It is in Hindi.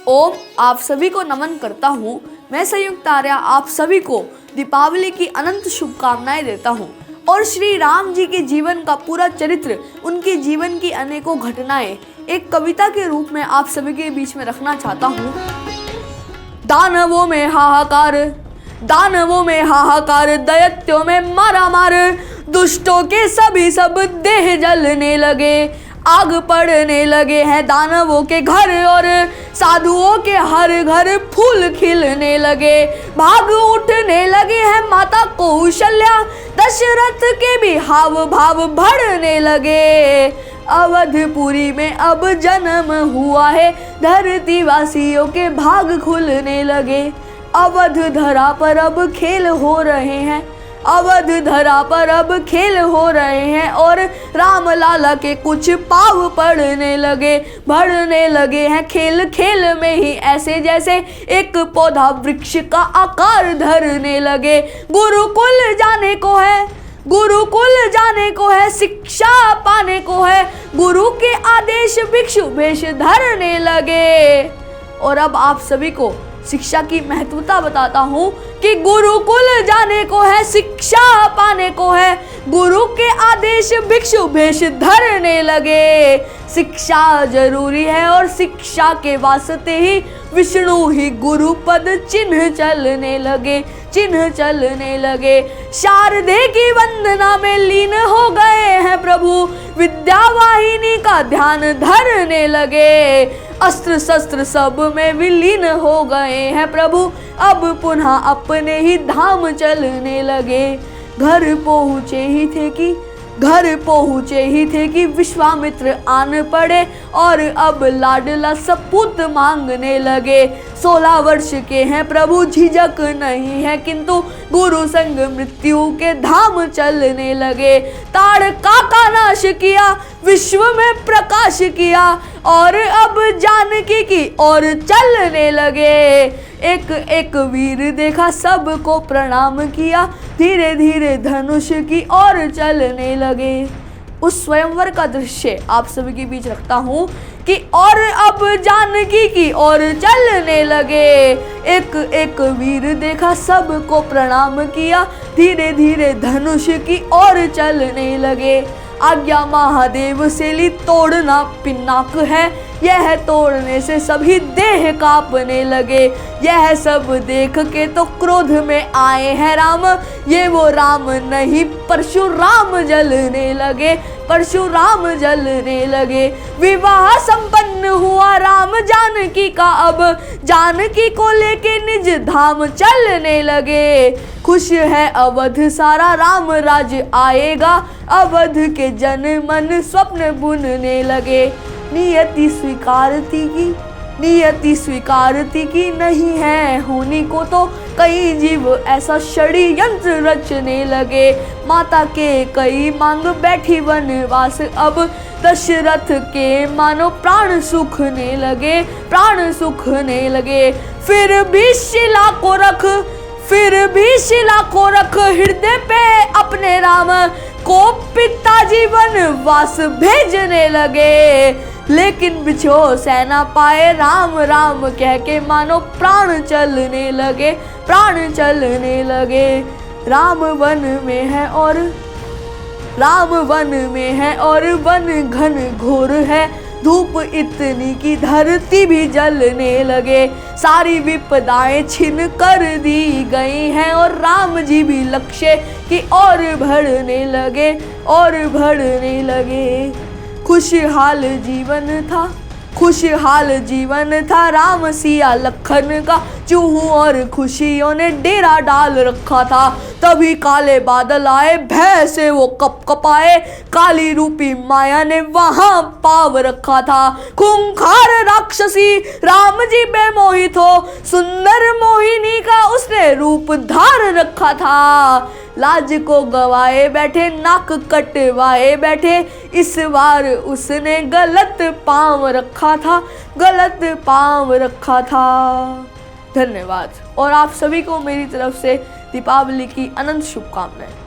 ओम, आप सभी को नमन करता हूँ। मैं संयुक्त आर्य आप सभी को दीपावली की अनंत शुभकामनाएं देता हूँ और श्री राम जी के जीवन का पूरा चरित्र, उनके जीवन की अनेकों घटनाएं एक कविता के रूप में आप सभी के बीच में रखना चाहता हूँ। दानवों में हाहाकार, दानवों में हाहाकार, दैत्यों में मारामार, दुष्टों के सभी सब देह जलने लगे, आग पड़ने लगे हैं दानवों के घर और साधुओं के हर घर फूल खिलने लगे, भाग उठने लगे हैं माता कौशल्या, दशरथ के भी हाव भाव बढ़ने लगे। अवधपुरी में अब जन्म हुआ है, धरती वासियों के भाग खुलने लगे, अवध धरा पर अब खेल हो रहे हैं, अवध धरा पर अब खेल हो रहे हैं और राम लाला के कुछ पाव पड़ने लगे, बढ़ने लगे हैं खेल खेल में ही ऐसे जैसे एक पौधा वृक्ष का आकार धरने लगे। गुरुकुल जाने को है, गुरुकुल जाने को है, शिक्षा पाने को है, गुरु के आदेश भिक्षु भेष धरने लगे। और अब आप सभी को शिक्षा की महत्वता बताता हूँ कि गुरुकुल जाने को है, शिक्षा पाने को है, गुरु के आदेश भिक्षु भेष धरने लगे। शिक्षा जरूरी है और शिक्षा के वास्ते ही विष्णु ही गुरु पद चिन्ह चलने लगे, चिन्ह चलने लगे। शारदे की वंदना में लीन हो गए हैं प्रभु, विद्या वाहिनी का ध्यान धरने लगे, अस्त्र शस्त्र सब में विलीन हो गए हैं प्रभु, अब पुनः अपने ही धाम चलने लगे। घर पहुँचे ही थे कि विश्वामित्र आन पड़े और अब लाडला सपूत मांगने लगे। 16 वर्ष के हैं प्रभु, झिझक नहीं है किंतु गुरु संग मृत्यु के धाम चलने लगे। ताड़का का नाश किया, विश्व में प्रकाश किया और अब जानकी की ओर चलने लगे। एक एक वीर देखा, सबको प्रणाम किया, धीरे धीरे धनुष की ओर चलने लगे। उस स्वयंवर का दृश्य आप सभी के बीच रखता हूँ कि और अब जानकी की ओर चलने लगे। एक एक वीर देखा, सबको प्रणाम किया, धीरे धीरे धनुष की ओर चलने लगे। आज्ञा महादेव से ली, तोड़ना पिनाक है, यह तोड़ने से सभी देह कांपने लगे। यह सब देख के तो क्रोध में आए हैं राम, ये वो राम नहीं परशुराम जलने लगे, परशुराम जलने लगे। विवाह संपन्न हुआ राम जानकी का, अब जानकी को लेके निज धाम चलने लगे। खुश है अवध सारा, राम राज आएगा, अवध के जन मन स्वप्न बुनने लगे। नियति स्वीकारती की नहीं है होनी को तो कई जीव ऐसा षड्यंत्र रचने लगे। माता के कई मांग बैठी वनवास, अब दशरथ के मानो प्राण सूखने लगे, प्राण सूखने लगे। फिर भी शिला को रख हृदय पे अपने राम को, पिताजी वनवास भेजने लगे। लेकिन बिछो सेना पाए, राम राम कह के मानो प्राण चलने लगे, प्राण चलने लगे। राम वन में है और वन घन घोर है, धूप इतनी की धरती भी जलने लगे। सारी विपदाएं छिन कर दी गई हैं और राम जी भी लक्ष्य की ओर बढ़ने लगे, और बढ़ने लगे। खुशहाल जीवन था राम सिया लखन का, चूहों और खुशियों ने डेरा डाल रखा था। तभी काले बादल आए, भय से वो कपकपाए, काली रूपी माया ने वहां पाव रखा था। खूंखार राक्षसी राम जी बेमोहित हो, सुंदर मोहिनी का उसने रूप धार रखा था। लाज को गवाए बैठे, नाक कटवाए बैठे, इस बार उसने गलत पांव रखा था, गलत पांव रखा था। धन्यवाद और आप सभी को मेरी तरफ से दीपावली की अनंत शुभकामनाएं।